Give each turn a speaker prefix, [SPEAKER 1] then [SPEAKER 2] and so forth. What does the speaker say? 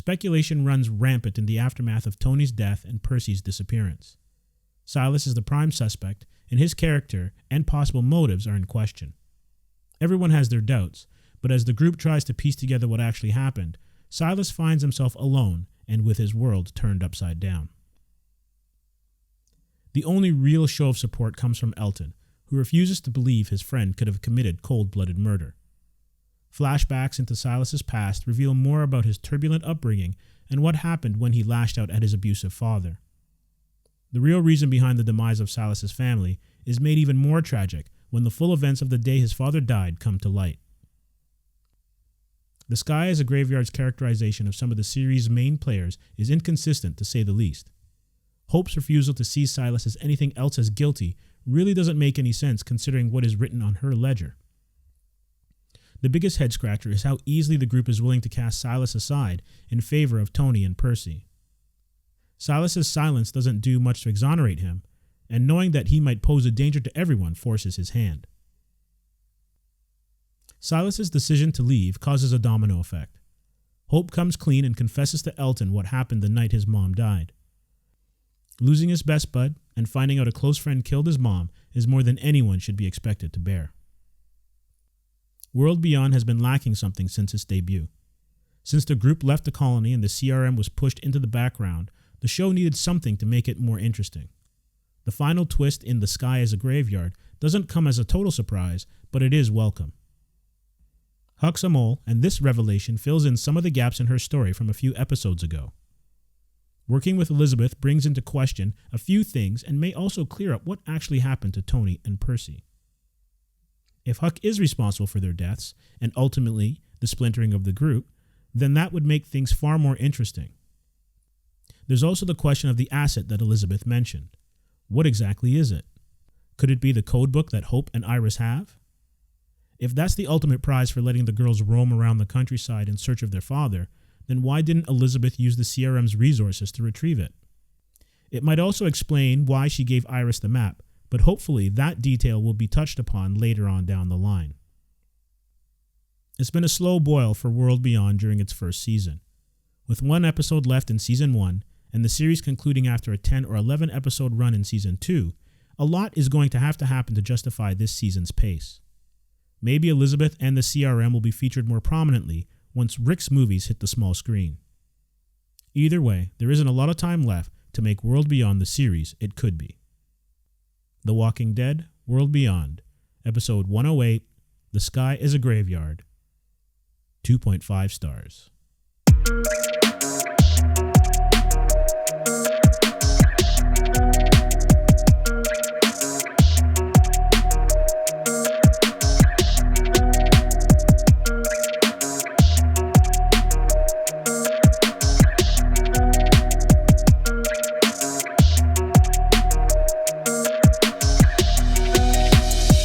[SPEAKER 1] speculation runs rampant in the aftermath of Tony's death and Percy's disappearance. Silas is the prime suspect, and his character and possible motives are in question. Everyone has their doubts, but as the group tries to piece together what actually happened, Silas finds himself alone and with his world turned upside down. The only real show of support comes from Elton, who refuses to believe his friend could have committed cold-blooded murder. Flashbacks into Silas's past reveal more about his turbulent upbringing and what happened when he lashed out at his abusive father. The real reason behind the demise of Silas's family is made even more tragic when the full events of the day his father died come to light. The Sky is a Graveyard's characterization of some of the series' main players is inconsistent, to say the least. Hope's refusal to see Silas as anything else as guilty really doesn't make any sense considering what is written on her ledger. The biggest head-scratcher is how easily the group is willing to cast Silas aside in favor of Tony and Percy. Silas's silence doesn't do much to exonerate him, and knowing that he might pose a danger to everyone forces his hand. Silas's decision to leave causes a domino effect. Hope comes clean and confesses to Elton what happened the night his mom died. Losing his best bud and finding out a close friend killed his mom is more than anyone should be expected to bear. World Beyond has been lacking something since its debut. Since the group left the colony and the CRM was pushed into the background, the show needed something to make it more interesting. The final twist in The Sky is a Graveyard doesn't come as a total surprise, but it is welcome. Huck's a mole, and this revelation fills in some of the gaps in her story from a few episodes ago. Working with Elizabeth brings into question a few things and may also clear up what actually happened to Tony and Percy. If Huck is responsible for their deaths, and ultimately the splintering of the group, then that would make things far more interesting. There's also the question of the asset that Elizabeth mentioned. What exactly is it? Could it be the codebook that Hope and Iris have? If that's the ultimate prize for letting the girls roam around the countryside in search of their father, then why didn't Elizabeth use the CRM's resources to retrieve it? It might also explain why she gave Iris the map, but hopefully that detail will be touched upon later on down the line. It's been a slow boil for World Beyond during its first season. With one episode left in Season 1, and the series concluding after a 10 or 11 episode run in Season 2, a lot is going to happen to justify this season's pace. Maybe Elizabeth and the CRM will be featured more prominently once Rick's movies hit the small screen. Either way, there isn't a lot of time left to make World Beyond the series it could be. The Walking Dead, World Beyond, Episode 108, The Sky is a Graveyard, 2.5 stars.